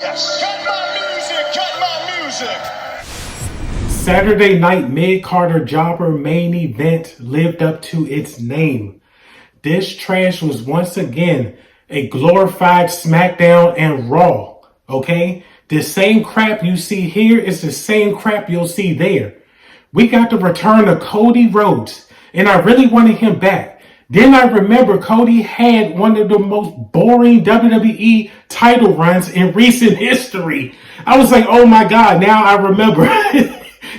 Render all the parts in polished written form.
Yes. Cut my music, cut my music. Saturday night mid-Carter Jobber main event lived up to its name. This trash was once again a glorified SmackDown and Raw, okay? The same crap you see here is the same crap you'll see there. We got the return of Cody Rhodes, and I really wanted him back. Then I remember Cody had one of the most boring WWE title runs in recent history. I was like, oh my God, now I remember.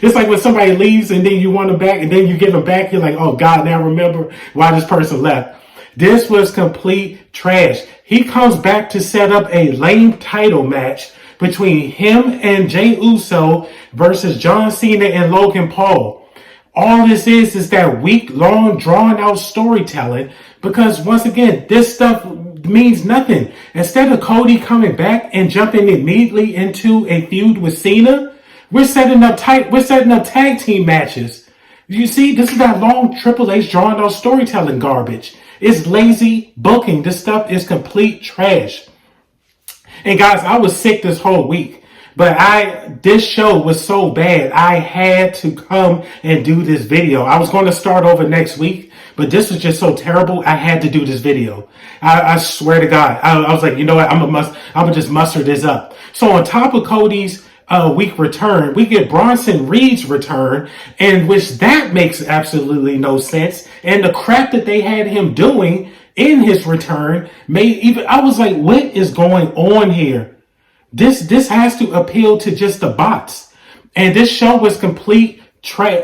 It's like when somebody leaves and then you want them back and then you get them back. You're like, oh God, now I remember why this person left. This was complete trash. He comes back to set up a lame title match between him and Jey Uso versus John Cena and Logan Paul. All this is that week-long, drawn-out storytelling because, once again, this stuff means nothing. Instead of Cody coming back and jumping immediately into a feud with Cena, we're setting up tag team matches. You see, this is that long Triple H drawn-out storytelling garbage. It's lazy booking. This stuff is complete trash. And guys, I was sick this whole week. But this show was so bad, I had to come and do this video. I was going to start over next week, but this was just so terrible, I had to do this video. I swear to God. I was like, you know what, I'm gonna just muster this up. So on top of Cody's week return, we get Bronson Reed's return, in which that makes absolutely no sense. And the crap that they had him doing in his return I was like, what is going on here? This has to appeal to just the bots. And this show was complete trash.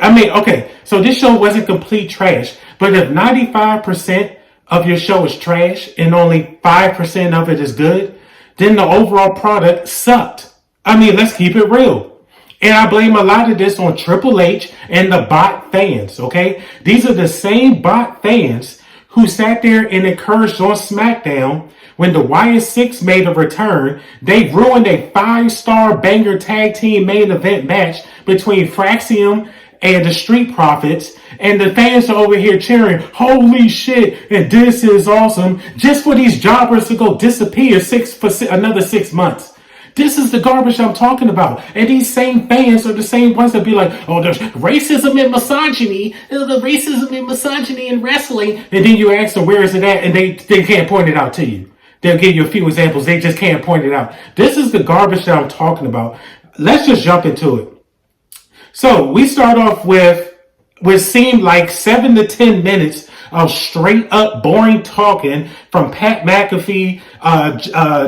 So this show wasn't complete trash. But if 95% of your show is trash and only 5% of it is good, then the overall product sucked. Let's keep it real. And I blame a lot of this on Triple H and the bot fans, okay? These are the same bot fans who sat there and encouraged on SmackDown when the Wyatt Six made a return. They ruined a 5-star banger tag team main event match between Fraxium and the Street Profits. And the fans are over here cheering, holy shit, and this is awesome, just for these jobbers to go disappear for another 6 months. This is the garbage I'm talking about. And these same fans are the same ones that be like, oh, there's racism and misogyny. The racism and misogyny in wrestling. And then you ask them, where is it at? And they can't point it out to you. They'll give you a few examples. They just can't point it out. This is the garbage that I'm talking about. Let's just jump into it. So we start off with what seemed like 7 to 10 minutes of straight up boring talking from Pat McAfee,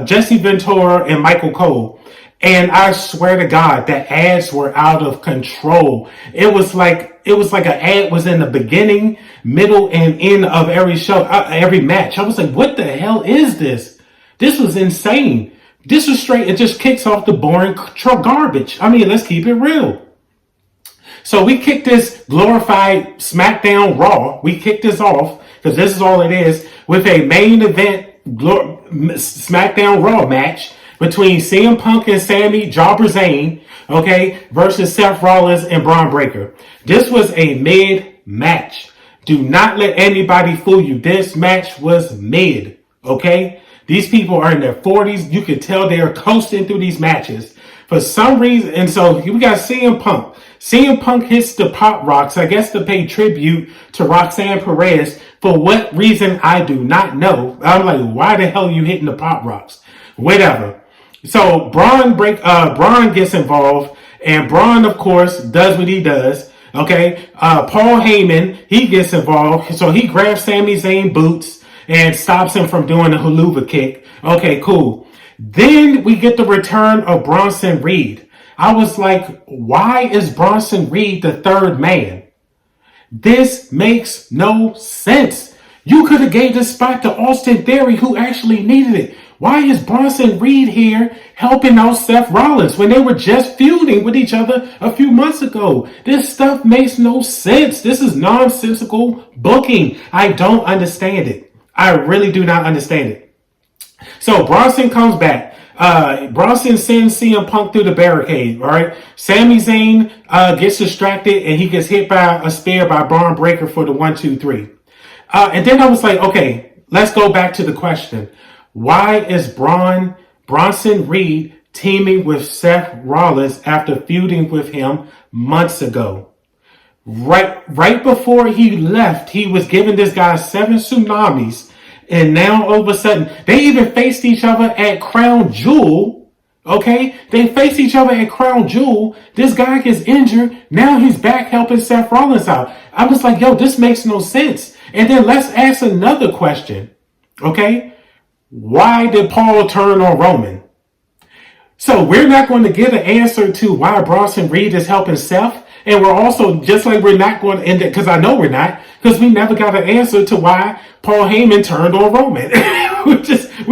Jesse Ventura, and Michael Cole. And I swear to God, the ads were out of control. It was like an ad was in the beginning, middle, and end of every show, every match. I was like, what the hell is this? This was insane. This was straight. It just kicks off the boring garbage. Let's keep it real. So we kicked this glorified SmackDown Raw. We kicked this off, because this is all it is, with a main event SmackDown Raw match between CM Punk and Sami Jobber Zayn, okay, versus Seth Rollins and Braun Breaker. This was a mid match. Do not let anybody fool you. This match was mid, okay? These people are in their 40s. You can tell they are coasting through these matches. For some reason, and so we got CM Punk. CM Punk hits the Pop Rocks, I guess to pay tribute to Roxanne Perez. For what reason, I do not know. I'm like, why the hell are you hitting the Pop Rocks? Whatever. So Braun gets involved, and Braun, of course, does what he does. Okay. Paul Heyman, he gets involved. So he grabs Sami Zayn boots and stops him from doing a haluva kick. Okay, cool. Then we get the return of Bronson Reed. I was like, why is Bronson Reed the third man? This makes no sense. You could have gave this spot to Austin Theory, who actually needed it. Why is Bronson Reed here helping out Seth Rollins when they were just feuding with each other a few months ago? This stuff makes no sense. This is nonsensical booking. I don't understand it. I really do not understand it. So Bronson comes back. Bronson sends CM Punk through the barricade, all right? Sami Zayn gets distracted, and he gets hit by a spear by Braun Breaker for the 1, 2, 3. And then I was like, okay, let's go back to the question. Why is Bronson Reed teaming with Seth Rollins after feuding with him months ago. Right before he left, he was giving this guy 7 tsunamis. And now all of a sudden, they even faced each other at Crown Jewel. Okay? They faced each other at Crown Jewel. This guy gets injured. Now he's back helping Seth Rollins out. I was like, yo, this makes no sense. And then let's ask another question. Okay? Why did Paul turn on Roman? So we're not going to get an answer to why Bronson Reed is helping Seth. And we're also, just like we're not going to end it, because I know we're not, because we never got an answer to why Paul Heyman turned on Roman. we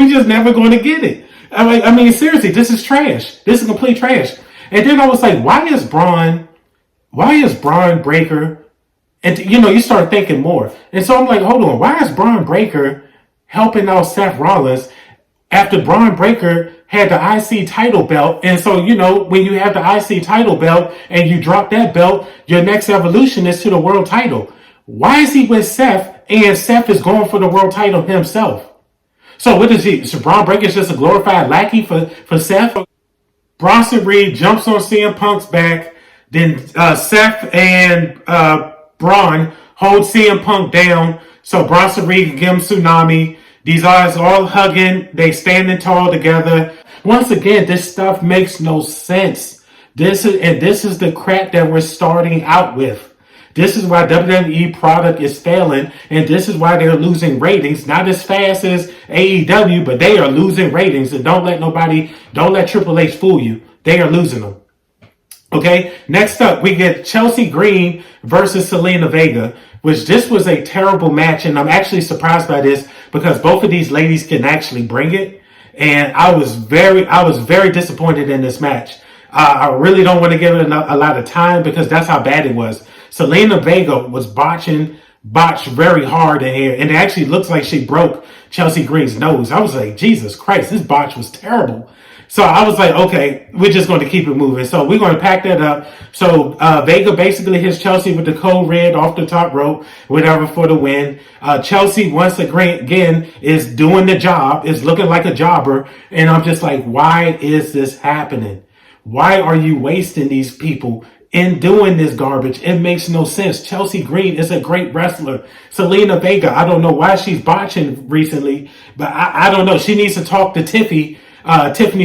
just never going to get it. I mean, seriously, this is trash. This is complete trash. And then I was like, why is Braun Breaker? And you start thinking more. And so I'm like, hold on, why is Braun Breaker helping out Seth Rollins after Braun Breaker had the IC title belt? And so, when you have the IC title belt and you drop that belt, your next evolution is to the world title. Why is he with Seth and Seth is going for the world title himself? So what is he? So Braun Breaker is just a glorified lackey for Seth? Bronson Reed jumps on CM Punk's back. Then Seth and Braun hold CM Punk down. So Bronson Reed can give him tsunami. These guys all hugging. They standing tall together. Once again, this stuff makes no sense. This is the crap that we're starting out with. This is why WWE product is failing, and this is why they're losing ratings. Not as fast as AEW, but they are losing ratings. And don't let Triple H fool you. They are losing them. Okay, next up, we get Chelsea Green versus Zelina Vega, which this was a terrible match, and I'm actually surprised by this because both of these ladies can actually bring it, and I was very disappointed in this match. I really don't want to give it a lot of time because that's how bad it was. Zelina Vega was botched very hard in here, and it actually looks like she broke Chelsea Green's nose. I was like, Jesus Christ, this botch was terrible. So I was like, okay, we're just going to keep it moving. So we're going to pack that up. So Vega basically hits Chelsea with the code red off the top rope, whatever, for the win. Chelsea, once again, is doing the job, is looking like a jobber. And I'm just like, why is this happening? Why are you wasting these people in doing this garbage? It makes no sense. Chelsea Green is a great wrestler. Zelina Vega, I don't know why she's botching recently, but I don't know. She needs to talk to Tiffany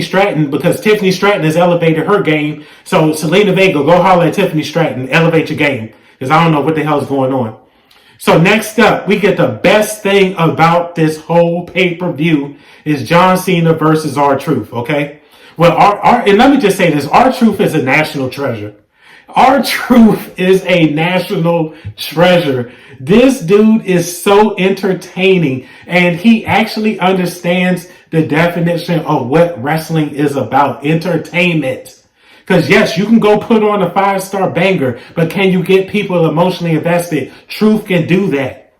Stratton, because Tiffany Stratton has elevated her game. So Zelina Vega, go holler at Tiffany Stratton, elevate your game, because I don't know what the hell is going on. So next up, we get the best thing about this whole pay-per-view is John Cena versus R-Truth, okay? Well, and let me just say this, R-Truth is a national treasure. R-Truth is a national treasure. This dude is so entertaining, and he actually understands the definition of what wrestling is about, entertainment. Because yes, you can go put on a 5-star banger, but can you get people emotionally invested? Truth can do that.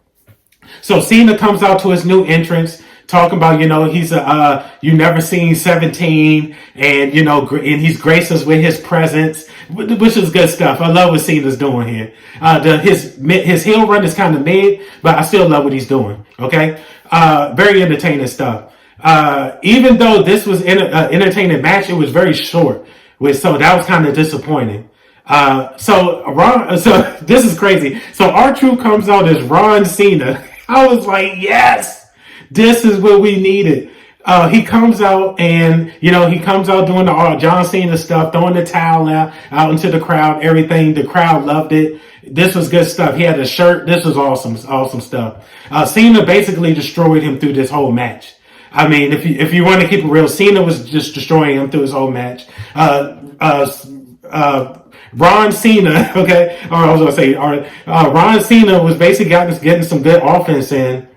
So Cena comes out to his new entrance, talking about, he's you never seen 17, and, and he's graced us with his presence, which is good stuff. I love what Cena's doing here. His heel run is kind of mid, but I still love what he's doing. Okay. Very entertaining stuff. Even though this was an entertaining match, it was very short, so that was kind of disappointing. So this is crazy. So R-Truth comes out as Ron Cena. I was like, yes. This is what we needed. He comes out and, he comes out doing the John Cena stuff, throwing the towel out into the crowd, everything. The crowd loved it. This was good stuff. He had a shirt. This was awesome stuff. Cena basically destroyed him through this whole match. I mean, if you want to keep it real, Cena was just destroying him through his whole match. Ron Cena, okay, or I was going to say, Ron Cena was basically getting some good offense in.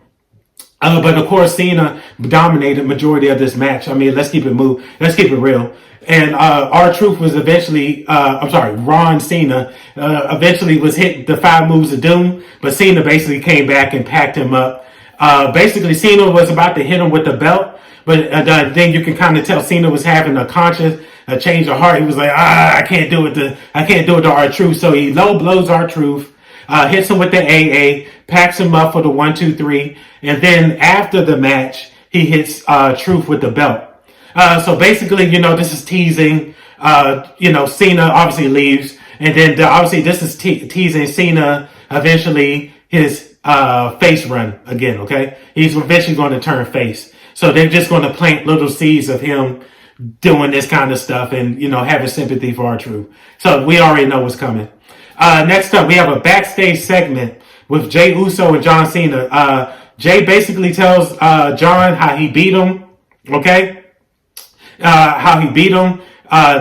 But of course, Cena dominated majority of this match. I mean, let's keep it real. And R-Truth was Ron Cena eventually was hit the 5 moves of doom, but Cena basically came back and packed him up. Basically, Cena was about to hit him with the belt, but then you can kind of tell Cena was having a change of heart. He was like, I can't do it to R-Truth. So he low blows R-Truth. Hits him with the AA, packs him up for the 1, 2, 3, and then after the match, he hits Truth with the belt. So basically, this is teasing. Cena obviously leaves, and then obviously this is teasing Cena eventually his face run again. Okay, he's eventually going to turn face. So they're just going to plant little seeds of him doing this kind of stuff and having sympathy for R-Truth. So we already know what's coming. Next up, we have a backstage segment with Jey Uso and John Cena. Jey basically tells John how he beat him. Okay. How he beat him,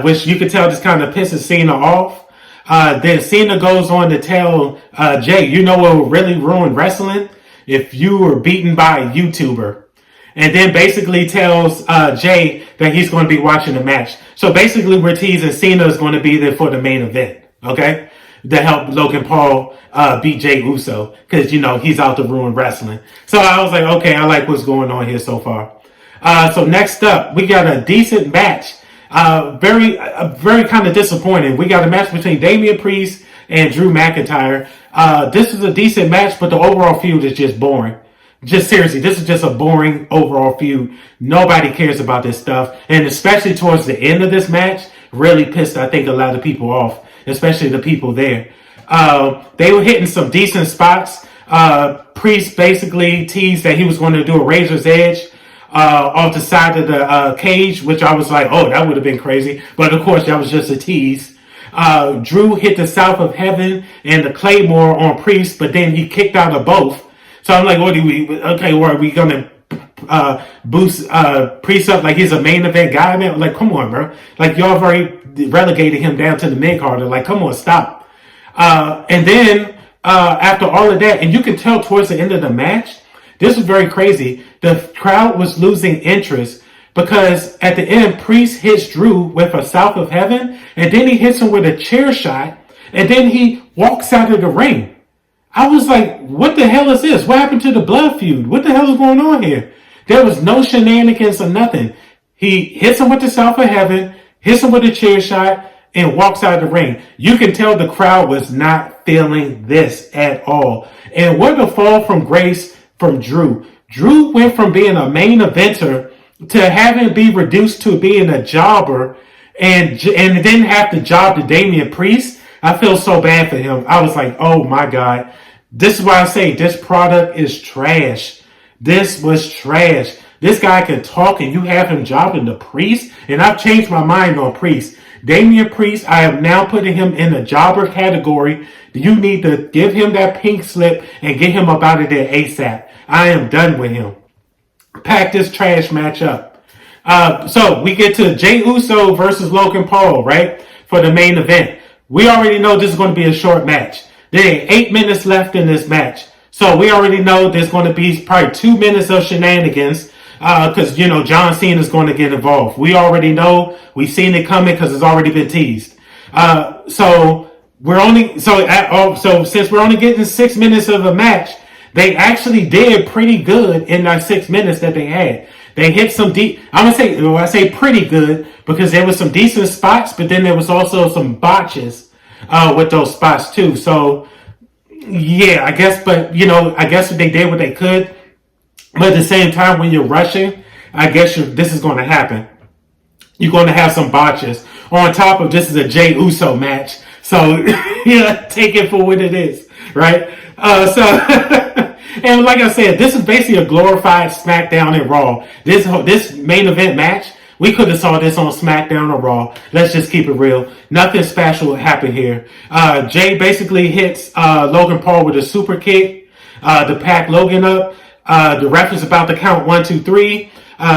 which you could tell just kind of pisses Cena off. Then Cena goes on to tell Jey, what will really ruin wrestling? If you were beaten by a YouTuber. And then basically tells Jey that he's going to be watching the match. So basically we're teasing Cena is going to be there for the main event. Okay? To help Logan Paul beat Jey Uso. Because, he's out to ruin wrestling. So I was like, okay, I like what's going on here so far. So next up, we got a decent match. Very kind of disappointing. We got a match between Damian Priest and Drew McIntyre. This is a decent match, but the overall feud is just boring. Just seriously, this is just a boring overall feud. Nobody cares about this stuff. And especially towards the end of this match, really pissed, I think, a lot of people off, especially the people there. They were hitting some decent spots. Priest basically teased that he was going to do a razor's edge off the side of the cage, which I was like, oh, that would have been crazy. But of course, that was just a tease. Drew hit the South of Heaven and the Claymore on Priest, but then he kicked out of both. So I'm like, are we going to boost Priest up like he's a main event guy, man? Like, come on, bro. Like, y'all have already relegated him down to the mid-carder. Like, come on, stop. And then after all of that, and you can tell towards the end of the match, this was very crazy. The crowd was losing interest because at the end, Priest hits Drew with a South of Heaven, and then he hits him with a chair shot, and then he walks out of the ring. I was like, what the hell is this? What happened to the blood feud? What the hell is going on here? There was no shenanigans or nothing. He hits him with the South of Heaven, hits him with a chair shot, and walks out of the ring. You can tell the crowd was not feeling this at all. And what a fall from grace from Drew. Drew went from being a main eventer to having be reduced to being a jobber and then have to job to Damian Priest. I feel so bad for him. I was like, oh my God. This is why I say this product is trash. This was trash. This guy can talk and you have him jobbing the Priest. And I've changed my mind on Priest. Damian Priest, I am now putting him in the jobber category. You need to give him that pink slip and get him up out of there ASAP. I am done with him. Pack this trash match up. So we get to Jey Uso versus Logan Paul, right? For the main event. We already know this is going to be a short match. There ain't 8 minutes left in this match. So we already know there's going to be probably 2 minutes of shenanigans. Because, John Cena is going to get involved. We already know. We've seen it coming because it's already been teased. So since we're only getting 6 minutes of a match, they actually did pretty good in that 6 minutes that they had. They hit some I say pretty good because there was some decent spots, but then there was also some botches with those spots too. So yeah, I guess they did what they could. But at the same time, when you're rushing, I guess this is going to happen. You're going to have some botches. On top of this is a Jey Uso match. So, take it for what it is, right? And like I said, this is basically a glorified SmackDown and Raw. This main event match, we could have saw this on SmackDown or Raw. Let's just keep it real. Nothing special happened here. Jey basically hits Logan Paul with a super kick to pack Logan up. The ref is about to count 1, 2, 3.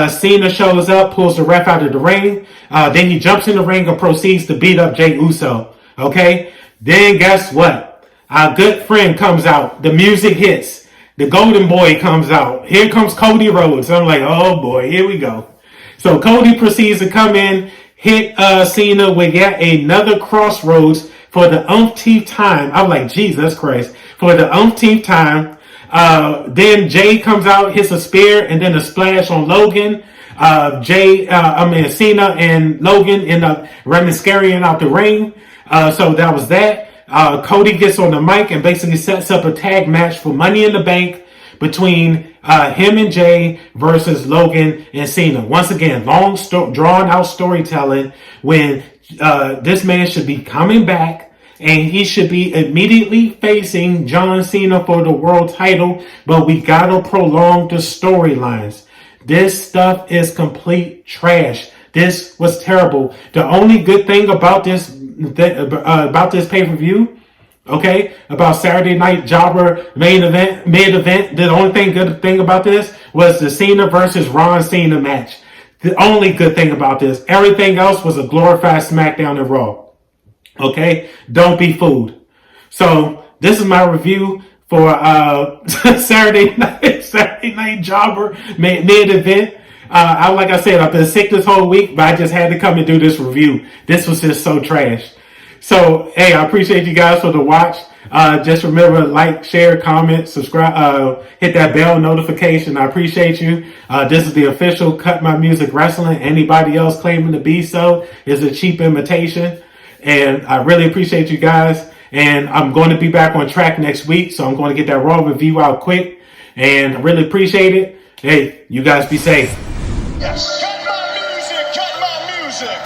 Cena shows up, pulls the ref out of the ring. Then he jumps in the ring and proceeds to beat up Jey Uso. Okay? Then guess what? Our good friend comes out. The music hits. The golden boy comes out. Here comes Cody Rhodes. I'm like, oh boy, here we go. So Cody proceeds to come in, hit Cena with yet another crossroads for the umpteenth time. I'm like, Jesus Christ. For the umpteenth time. Then Jey comes out, hits a spear, and then a splash on Logan. Cena and Logan end up running scurrying out the ring. So that was that. Cody gets on the mic and basically sets up a tag match for Money in the Bank between him and Jay versus Logan and Cena. Once again, drawn out storytelling when this man should be coming back and he should be immediately facing John Cena for the world title, but we gotta prolong the storylines. This stuff is complete trash. This was terrible. The only good thing about this pay-per-view, okay, about Saturday Night Jobber mid-event, the only good thing about this was the Cena versus Ron Cena match. The only good thing about this. Everything else was a glorified SmackDown and Raw. Okay? Don't be fooled. So, this is my review for Saturday Night Jobber mid-event. Like I said, I've been sick this whole week, but I just had to come and do this review. This was just so trash. So, hey, I appreciate you guys for the watch. Just remember, like, share, comment, subscribe, hit that bell notification. I appreciate you. This is the official Cut My Music Wrestling. Anybody else claiming to be so is a cheap imitation. And I really appreciate you guys. And I'm going to be back on track next week, so I'm going to get that Raw review out quick. And I really appreciate it. Hey, you guys be safe. Yes. Cut my music, cut my music.